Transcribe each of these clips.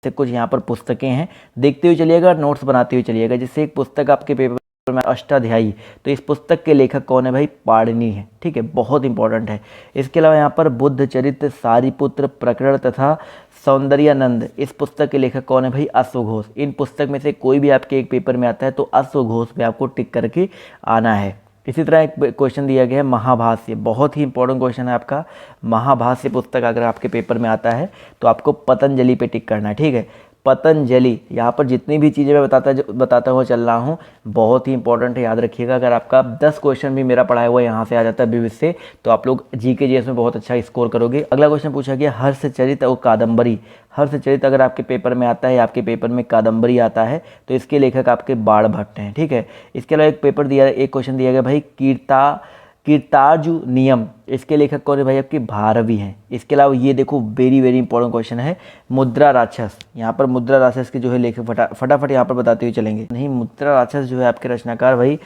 से कुछ यहाँ पर पुस्तकें हैं, देखते हुए चलिएगा, नोट्स बनाते हुए चलिएगा। जैसे एक पुस्तक आपके पेपर में अष्टाध्यायी, तो इस पुस्तक के लेखक कौन है भाई? पाणिनि है, ठीक है, बहुत इंपॉर्टेंट है। इसके अलावा यहाँ पर बुद्ध चरित्र, सारीपुत्र प्रकरण तथा सौंदर्यानंद, इस पुस्तक के लेखक कौन है भाई? अश्वघोष। इन पुस्तक में से कोई भी आपके एक पेपर में आता है तो अश्वघोष पे आपको टिक करके आना है। इसी तरह एक क्वेश्चन दिया गया है महाभाष्य, बहुत ही इंपॉर्टेंट क्वेश्चन है आपका। महाभाष्य पुस्तक अगर आपके पेपर में आता है तो आपको पतंजलि पे टिक करना है, ठीक है। पतंजलि, यहाँ पर जितनी भी चीज़ें मैं बताता हुआ चल रहा हूँ बहुत ही इंपॉर्टेंट है, याद रखिएगा। अगर आपका 10 क्वेश्चन भी मेरा पढ़ाया हुआ यहाँ से आ जाता है विविध से, तो आप लोग जीके जीएस में बहुत अच्छा स्कोर करोगे। अगला क्वेश्चन पूछा गया हर्षचरित और कादम्बरी। हर्षचरित अगर आपके पेपर में आता है, आपके पेपर में कादम्बरी आता है, तो इसके लेखक आपके बाण भट्ट हैं, ठीक है। इसके अलावा एक क्वेश्चन दिया गया भाई कीर्तार्जु नियम, इसके लेखक कौन है भाई? आपकी भारवी हैं। इसके अलावा ये देखो वेरी वेरी इंपॉर्टेंट क्वेश्चन है, मुद्रा राक्षस। यहाँ पर मुद्रा राक्षस के जो है लेखक फटाफट यहाँ पर बताते हुए चलेंगे। नहीं, मुद्रा राक्षस जो है आपके रचनाकार भाई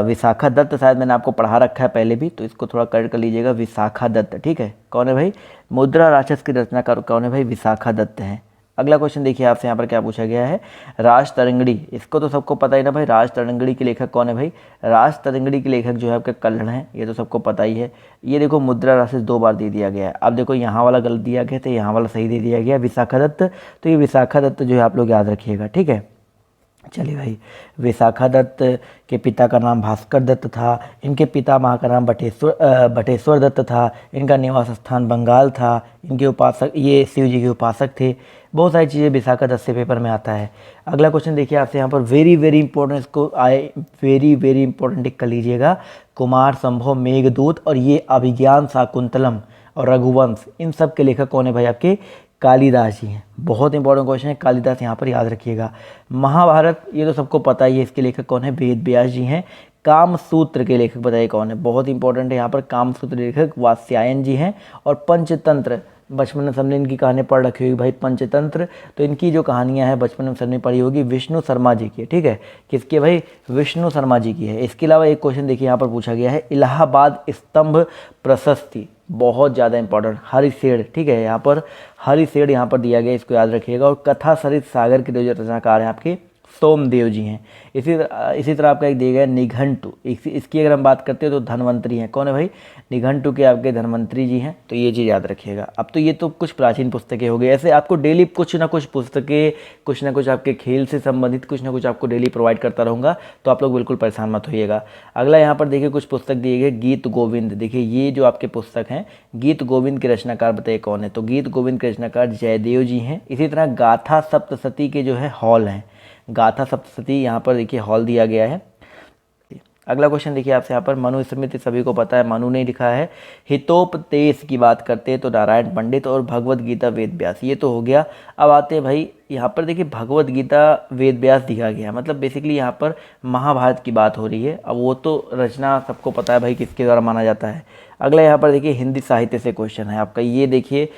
विशाखा दत्त, शायद मैंने आपको पढ़ा रखा है पहले भी, तो इसको थोड़ा करेक्ट कर लीजिएगा, विशाखा दत्त, ठीक है। कौन है भाई? मुद्रा राक्षस के रचनाकार कौन है भाई? विशाखा दत्त हैं। अगला क्वेश्चन देखिए आपसे यहाँ पर क्या पूछा गया है, राज तरंगड़ी, इसको तो सबको पता ही ना भाई, राज तरंगड़ी के लेखक कौन है भाई? राज तरंगड़ी के लेखक जो है आपके कल्हण है, ये तो सबको पता ही है। ये देखो मुद्रा राक्षस 2 बार दे दिया गया है। अब देखो यहाँ वाला गलत दिया गया था, यहाँ वाला सही दे दिया गया, विशाखा दत्त। तो ये विशाखा दत्त जो है आप लोग याद रखिएगा, ठीक है। चलिए भाई, विशाखा दत्त के पिता का नाम भास्कर दत्त था, इनके पितामह का नाम बटेश्वर दत्त था, इनका निवास स्थान बंगाल था, इनके उपासक, ये शिव जी के उपासक थे। बहुत सारी चीज़ें विशाखा दत्त से पेपर में आता है। अगला क्वेश्चन देखिए आपसे यहाँ पर वेरी वेरी इंपॉर्टेंट, इसको वेरी वेरी इंपॉर्टेंट टिक कर लीजिएगा। कुमार संभव, मेघदूत और ये अभिज्ञान शाकुंतलम और रघुवंश, इन सब के लेखक कौन है भाई? आपके कालिदास जी हैं। बहुत इंपॉर्टेंट क्वेश्चन है, कालिदास यहाँ पर याद रखिएगा। महाभारत, ये तो सबको पता ही है, इसके लेखक कौन है? वेद व्यास जी हैं। कामसूत्र के लेखक बताइए कौन है? बहुत इंपॉर्टेंट है यहाँ पर, कामसूत्र लेखक वात्स्यायन जी हैं। और पंचतंत्र, बचपन में सबने इनकी कहानी पढ़ रखी होगी भाई, पंचतंत्र, तो इनकी जो कहानियाँ हैं बचपन में सबने पढ़ी होगी, विष्णु शर्मा जी की है, ठीक है। किसकी है भाई? विष्णु शर्मा जी की है। इसके अलावा एक क्वेश्चन देखिए यहाँ पर पूछा गया है, इलाहाबाद स्तंभ प्रशस्ति, बहुत ज़्यादा इंपॉर्टेंट, हरिशेड़, ठीक है। यहाँ पर हरिशेड़ यहाँ पर दिया गया, इसको याद रखिएगा। और कथा सरित सागर के जो रचनाकार हैं आपके सोमदेव जी हैं। इसी तरह आपका एक दिया गया निघंटु, इसकी अगर हम बात करते हैं तो धन्वंतरी हैं। कौन है भाई? निघंटु के आपके धन्वंतरी जी हैं, तो ये चीज़ याद रखिएगा। अब तो ये तो कुछ प्राचीन पुस्तकें हो गई, ऐसे आपको डेली कुछ ना कुछ पुस्तकें, कुछ ना कुछ आपके खेल से संबंधित कुछ ना कुछ आपको डेली प्रोवाइड करता रहूँगा, तो आप लोग बिल्कुल परेशान मत होइएगा। अगला यहाँ पर देखिए कुछ पुस्तक दिए गए, गीत गोविंद। देखिए ये जो आपके पुस्तक हैं, गीत गोविंद के रचनाकार बताइए कौन है? तो गीत गोविंद के रचनाकार जयदेव जी हैं। इसी तरह गाथा सप्तशती के जो है हॉल हैं, गाथा सप्तशती यहाँ पर देखिए हॉल दिया गया है। अगला क्वेश्चन देखिए आपसे यहाँ पर, मनुस्मृति सभी को पता है, मनु ने लिखा है। हितोपदेश की बात करते हैं तो नारायण पंडित, और भगवत गीता वेद व्यास, ये तो हो गया। अब आते हैं भाई यहाँ पर देखिए भगवत गीता वेद व्यास दिखा गया, मतलब बेसिकली यहाँ पर महाभारत की बात हो रही है। अब वो तो रचना सबको पता है भाई किसके द्वारा माना जाता है। अगला यहाँ पर देखिए हिंदी साहित्य से क्वेश्चन है आपका, ये देखिए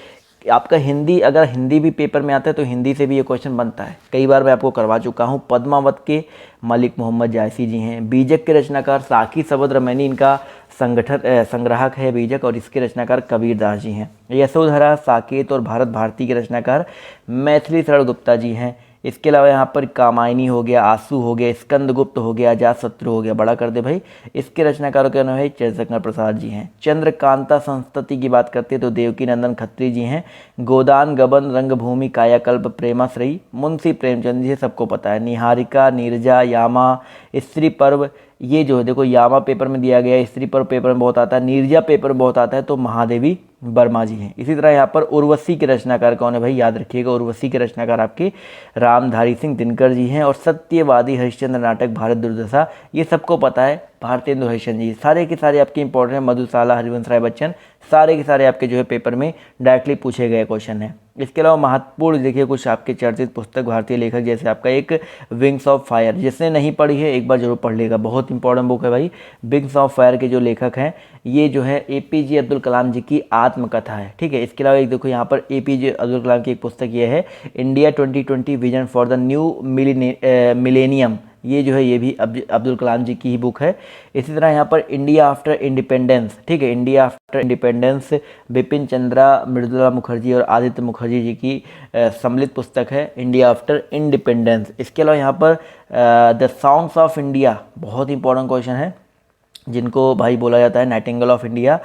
आपका हिंदी, अगर हिंदी भी पेपर में आता है तो हिंदी से भी ये क्वेश्चन बनता है, कई बार मैं आपको करवा चुका हूँ। पद्मावत के मलिक मोहम्मद जायसी जी हैं। बीजक के रचनाकार साकी सवद रमैनी, इनका संग्राहक है बीजक, और इसके रचनाकार कबीर दास जी हैं। यशोधरा, साकेत और भारत भारती के रचनाकार मैथिली शरण गुप्ता जी हैं। इसके अलावा यहाँ पर कामायनी हो गया, आंसू हो गया, स्कंदगुप्त हो गया, अजातशत्रु हो गया, बड़ा कर दे भाई, इसके रचनाकारों के नाम है जयशंकर प्रसाद जी हैं। चंद्रकांता संस्तति की बात करते हैं तो देवकी नंदन खत्री जी हैं। गोदान गबन, रंगभूमि, कायाकल्प, प्रेमाश्रयी, मुंशी प्रेमचंद जी, सबको पता है। निहारिका, नीरजा, यामा, स्त्री पर्व, ये जो है देखो यामा पेपर में दिया गया है, स्त्री पर्व पेपर में बहुत आता है, नीरजा पेपर में बहुत आता है, तो महादेवी वर्मा जी हैं। इसी तरह यहाँ पर उर्वशी के रचनाकार कौन है भाई? याद रखिएगा, उर्वशी के रचनाकार आपके रामधारी सिंह दिनकर जी हैं। और सत्यवादी हरिश्चंद्र नाटक, भारत दुर्दशा, ये सबको पता है, भारतेंदु हरिश्चंद्र जी। सारे के सारे आपके इंपॉर्टेंट हैं। मधुशाला, हरिवंश राय बच्चन, सारे के सारे आपके जो है पेपर में डायरेक्टली पूछे गए क्वेश्चन है। इसके अलावा महत्वपूर्ण देखिए कुछ आपके चर्चित पुस्तक भारतीय लेखक, जैसे आपका एक विंग्स ऑफ फायर, जिसने नहीं पढ़ी है एक बार जरूर पढ़ लेगा, बहुत इंपॉर्टेंट बुक है भाई। विंग्स ऑफ फायर के जो लेखक हैं ये जो है एपीजे अब्दुल कलाम जी की आत्मकथा है, ठीक है। इसके अलावा एक देखो यहाँ पर एपीजे अब्दुल कलाम की एक पुस्तक ये है, India 2020 vision for the new millennium, ये जो है ये भी अब्दुल कलाम जी की ही बुक है। इसी तरह यहाँ पर इंडिया आफ्टर इंडिपेंडेंस, ठीक है, India after independence Bipin Chandra Mridula Mukherjee और आदित्य मुखर्जी जी की सम्मिलित पुस्तक है इंडिया आफ्टर इंडिपेंडेंस। इसके अलावा यहाँ पर द सॉन्ग्स ऑफ इंडिया, बहुत इंपॉर्टेंट क्वेश्चन है, जिनको भाई बोला जाता है nightingale of India.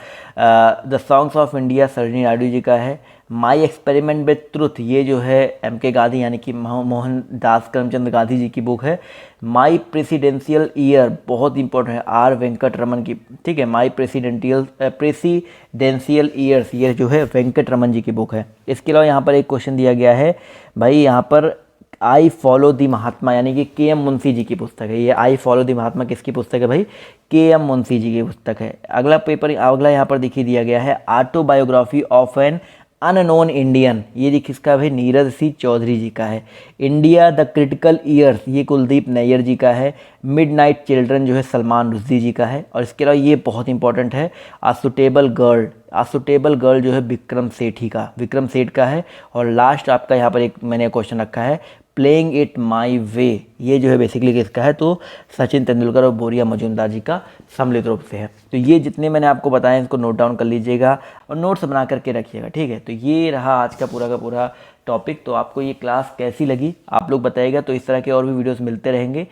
The songs of India Sarojini Naidu ji का है। माई एक्सपेरिमेंट विद ट्रुथ, ये जो है एम.के. गांधी यानी कि मोहन दास करमचंद गांधी जी की बुक है। माई प्रेसिडेंशियल ईयर, बहुत इंपॉर्टेंट है, आर वेंकट रमन की, ठीक है, माई प्रेसिडेंशियल ईयर्स, ये जो है वेंकट रमन जी की बुक है। इसके अलावा यहाँ पर एक क्वेश्चन दिया गया है भाई, यहाँ पर आई फॉलो दी महात्मा यानी कि के.एम. मुंशी जी की पुस्तक है। ये आई फॉलो दी महात्मा किसकी पुस्तक है भाई? के.एम. मुंशी जी की पुस्तक है। अगला यहाँ पर देखिए दिया गया है autobiography of an unknown Indian, ये किसका भाई? नीरज सी चौधरी जी का है। इंडिया द क्रिटिकल ईयर्स, ये कुलदीप नैयर जी का है। मिडनाइट चिल्ड्रन जो है सलमान रुश्दी जी का है। और इसके अलावा ये बहुत इंपॉर्टेंट है, आ सुटेबल गर्ल जो है विक्रम सेठ का है। और लास्ट आपका यहाँ पर एक मैंने क्वेश्चन रखा है, प्लेइंग इट माई वे, ये जो है बेसिकली किसका है? तो सचिन तेंदुलकर और बोरिया मजूमदार जी का सम्मिलित रूप से है। तो ये जितने मैंने आपको बताए इसको नोट डाउन कर लीजिएगा और नोट्स बना करके रखिएगा, ठीक है। तो ये रहा आज का पूरा टॉपिक। तो आपको ये क्लास कैसी लगी आप लोग बताइएगा। तो इस तरह के और भी वीडियोस मिलते रहेंगे।